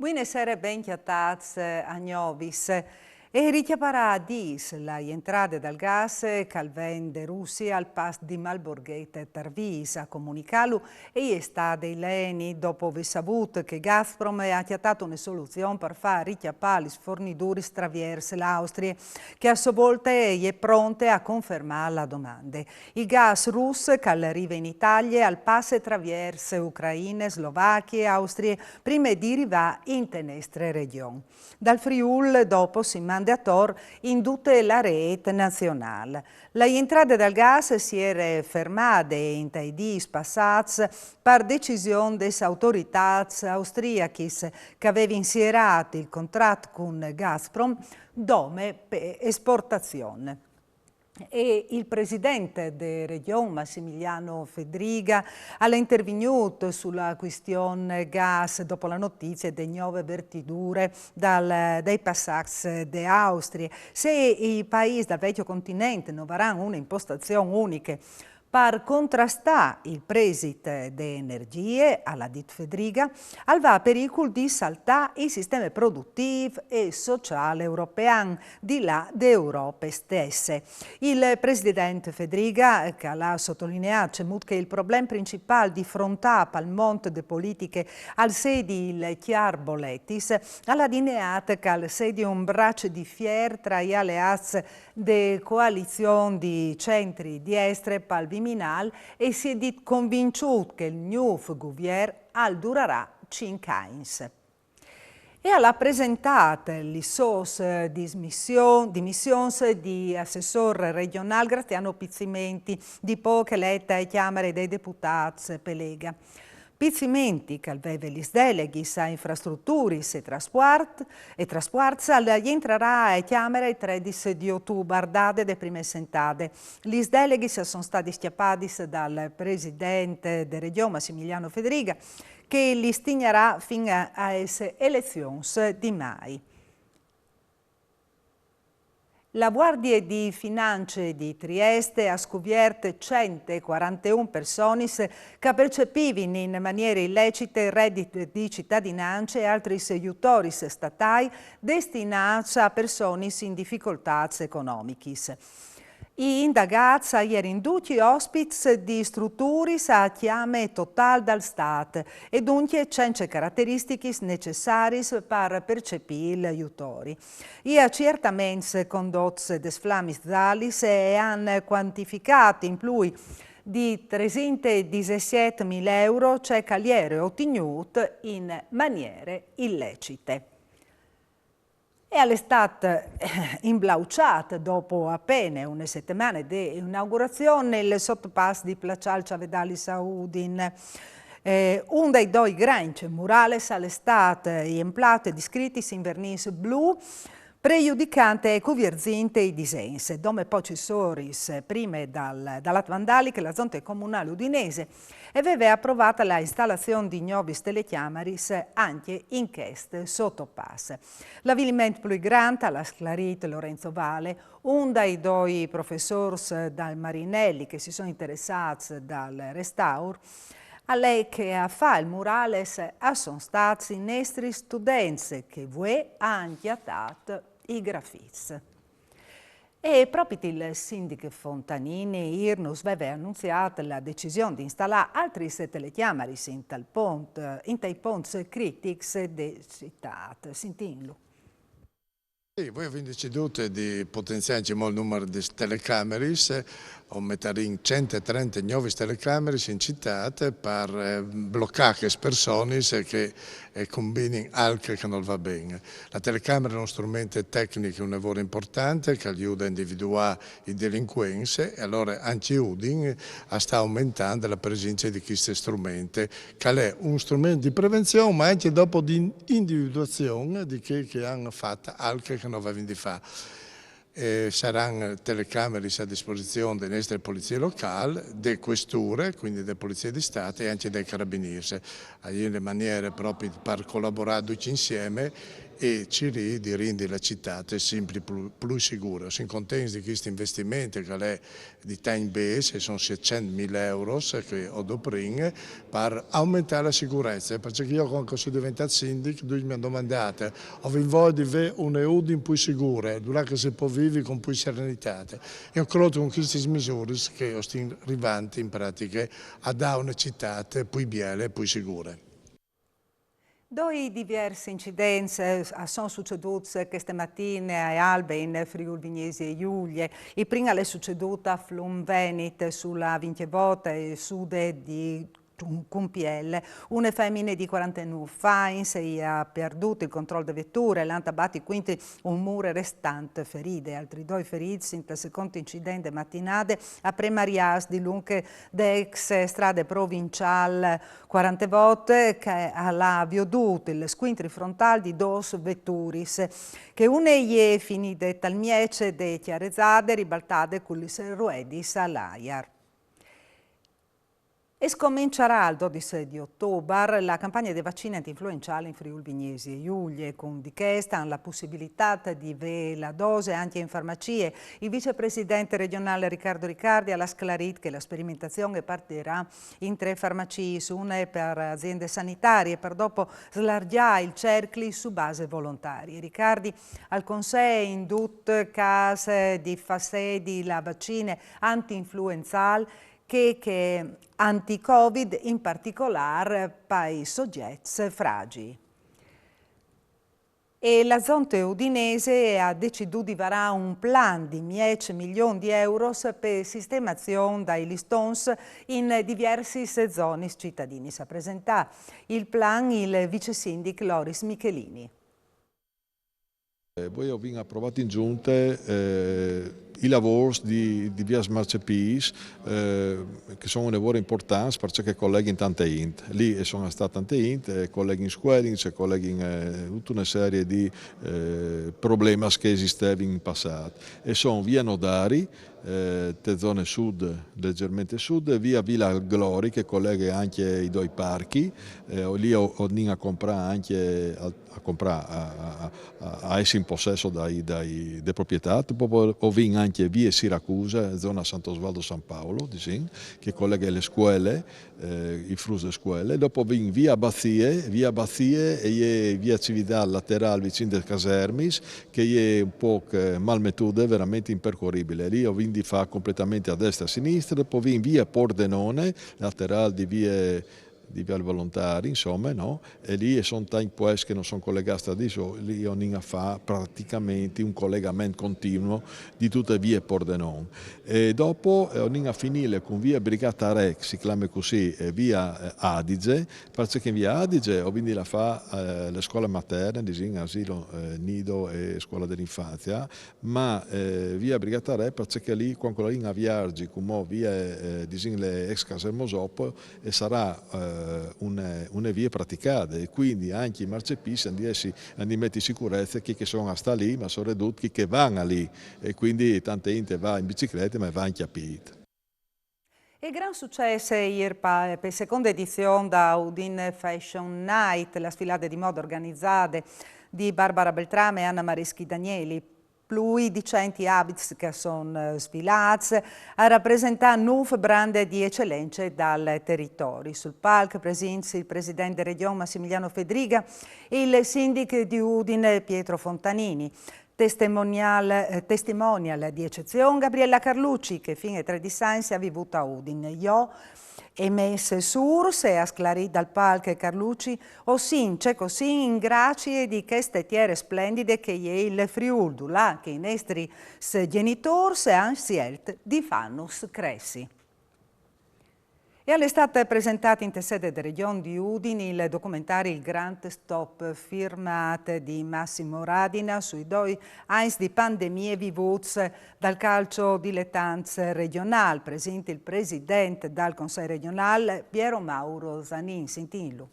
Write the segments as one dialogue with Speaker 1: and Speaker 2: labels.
Speaker 1: Buonasera, ben chiattats a Novis. E richiaparà dis la entrate dal gas calven de Russia al pas di Malborghete Tarvis a comunicalu e è stato Leni dopo aver saputo che Gazprom ha chiatato una soluzione per far richiappare le forniture traverse l'Austria che a sua volta è pronta a confermare la domanda. Il gas russo che arriva in Italia al passo traverse Ucraina, Slovacchia e Austria prima di arrivare in tenestre regioni. Dal Friul dopo si manda a Tor in tutta la rete nazionale. La entrata del gas si era fermata in tai dies passati per decisione delle autorità austriache che avevano insierato il contratto con Gazprom come per esportazione. E il presidente della regione Massimiliano Fedriga ha intervenuto sulla questione gas dopo la notizia delle nuove vertiture dai passaggi dell'Austria. Se i paesi del vecchio continente non avranno un'impostazione unica per contrastare il presito di energie, alla dit Fedriga, va pericolo di saltare il sistema produttivo e sociale europeo di là d'Europa stesse. Il presidente Fedriga, che ha sottolineato che il problema principale di fronte al monte delle politiche al sedi il chiar boletis, ha delineato che al sedi un braccio di fier tra gli alleati de coalizione di centri di estre pal Viminal e si è convinto che il nuovo governo durerà 5 anni. E ha presentato le sue dimissioni di assessore regionale Graziano Pizzimenti, di poche eletta ai Camere dei Deputati per Lega. Pizzimenti, che aveva gli deleghi a infrastrutture e trasporti, entrerà ai Camere il 13 di ottobre, date delle prime sentate. Gli deleghi sono stati schiappati dal presidente della regione Massimiliano Fedriga, che li stignerà fino alle elezioni di mai. La Guardia di Finanze di Trieste ha scoperto 141 persone che percepivano in maniera illecita il reddito di cittadinanza e altri aiutori statali destinati a persone in difficoltà economiche. I indagati erano tutti ospiti di strutture a chiame totale dal Stato e dunque senza caratteristiche necessarie per percepire gli aiutori. I accertamenti condotti des Flamis Zalis hanno quantificato in più di 317.000 euro che era ottenuto in maniere illecite. E all'estate imblauciata dopo appena una settimana di inaugurazione il sottopasso di Placial Ciavedali Saudin. Un dei due grandi murales all'estate emplato e descritti in vernice blu pregiudicante e convergente i disegni, dove poi ci sono prima dalla Vandali che la zona comunale udinese aveva approvato l'installazione di nuovi telecamere anche in questo sottopasso. L'avvilimento più grande l'ha sclarito Lorenzo Vale, un dei due professori dal Marinelli che si sono interessati dal restauro. A lei che a fa il murales sono stati i nostri studenti che hanno chiatato i graffiti. E proprio il sindaco Fontanini Irnus aveva annunciato la decisione di installare altri telecamere in tai ponti critici della città. Sentinlo.
Speaker 2: Sì, voi avete deciso di potenziare il numero di telecamere, o mettere in 139 telecamere in città per bloccare le persone che combinano altre che non va bene. La telecamera è uno strumento tecnico, un lavoro importante che aiuta a individuare i delinquenti e allora anche Udin sta aumentando la presenza di questi strumenti, che è un strumento di prevenzione ma anche dopo di individuazione di chi hanno fatto altre che non va bene di fare. Saranno telecamere a disposizione delle nostre polizie locali, delle questure, quindi delle polizie di Stato e anche dei carabinieri. In maniera proprio per collaborare tutti insieme e Ciri di rendere la città sempre più sicura. Siamo contenti di questo investimento che è di time base, sono 600.000 euro che ho dato per aumentare la sicurezza, perché io quando sono diventato sindaco mi hanno domandato ho voglia di avere un'Udine più sicura, dove si può vivere con più serenità. Io credo con queste misure che stiamo arrivando in pratica a dare una città più bella e più sicura.
Speaker 1: Due diversi incidenti sono succeduti queste mattine a Albe in Friuli Vignesi e Giulia. Il primo è succeduto a Flum Veneto sulla Vinchevota e sud di Cumpielle. Una femmina di 49 anni ha perduto il controllo delle vetture, l'hanno abbattuto quindi un muro restante ferite. Altri due feriti in quel secondo incidente mattinate a Premarias di Lunche d'ex strade provinciale 40 volte che ha veduto il squintri frontale di due vetture che una è finita tal miece de chiarezzade ribaltate con le ruedis all'aiar. E scomincerà il 12 di ottobre la campagna dei vaccini anti-influenzali in Friuli Vignesi e Giulia, con di questa la possibilità di avere la dose anche in farmacie. Il vicepresidente regionale Riccardo Riccardi ha sclarito che la sperimentazione partirà in 3 farmacie, una per aziende sanitarie, per dopo slargiare il cerchio su base volontaria. Riccardi al Consiglio in tutte case di fassedi la vaccine anti-influenzali che anti-Covid, in particolare per i soggetti fragili. E la Zonte Udinese ha deciso di varare un plan di 10 milioni di euro per sistemazione dei listons in diverse zone cittadine. Si presenta il plan il vice sindaco Loris Michelini.
Speaker 3: Poi abbiamo approvato in giunta i lavori di diversi marcepis che sono un lavoro importante perché colleghi in tante int. Lì sono state tante int, colleghi in scuola, colleghi in tutta una serie di problemi che esistevano in passato. E sono via Nodari, te zone sud, leggermente sud, via Villa Glori che collega anche i due parchi, lì ho a comprare anche a essere in possesso delle proprietà, poi ho vinto anche via Siracusa, zona Sant'Osvaldo San Paolo, che collega le scuole, i frus delle scuole, dopo vinto via Abbazie e via Cividale laterale vicino del Casermis, che è un po' malmettuda, veramente impercorribile. Lì ho vinto di fare completamente a destra e a sinistra, poi vinto via Pordenone, laterale di via volontari, insomma, no? E lì sono tanti paesi che non sono collegati tra di loro, lì ognuno fa praticamente un collegamento continuo di tutte le vie Pordenone. E dopo ognuno finire con via Brigata Rex, si chiama così, e via Adige, perché in via Adige ho quindi la fa le scuole materne, asilo, nido e scuola dell'infanzia, ma via Brigata Rex perché lì quando la linea viaggi come via le ex Casermosop e sarà una via praticata e quindi anche i marcepis hanno di mettere in sicurezza chi che sono a sta lì ma sono ridotti che vanno lì e quindi tante gente va in bicicletta ma va anche a piedi.
Speaker 1: E gran successo ieri per la seconda edizione da Udine Fashion Night, la sfilata di moda organizzata di Barbara Beltrame e Anna Mareschi Danieli. Più di 100 abiti che sono sfilati a rappresentare 9 brand di eccellenze dal territorio. Sul palco presenti il presidente regione Massimiliano Fedriga e il sindaco di Udine Pietro Fontanini. Testimonial di eccezione Gabriella Carlucci che fino ai 3 di Sain si è vivuta a Udine. Io e messe sur se a sclarì dal palco Carlucci o since così in grazie di queste tiere splendide che è il Friuli, là che i nostri genitori hanno scelto di fannus cressi. E all'estate presentato in sede della Regione di Udine il documentario Il Grand Stop firmato di Massimo Radina sui 2 anni di pandemie vivuti dal calcio dilettanze regionale. Presente il presidente del Consiglio regionale Piero Mauro Zanin. Sentillo.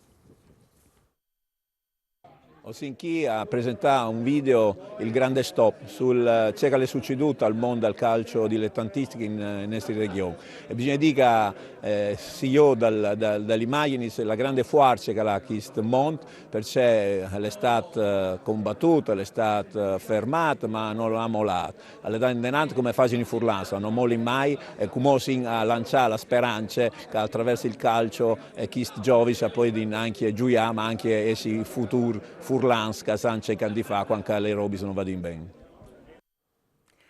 Speaker 4: Osinchi ha presentato un video, il grande stop, sul ciò che è succeduto al mondo del calcio dilettantistico in questa regione. E bisogna dire che si ha dalle immagini la grande forza che ha questo mondo, perché è stato combattuto, è stato fermato, ma non l'ha mollato. È dato come facciano i furlans, non molli mai e cominciano a lanciare la speranza che attraverso il calcio questi giovani poi anche gioia, ma anche essi futuri furlans che stanno cercando di fare quando le robe non vanno bene.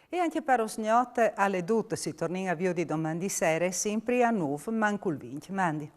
Speaker 1: E anche per Osgnot alle Dut si torna a via di domani sera, sempre a 9, manco il 20. Mandi.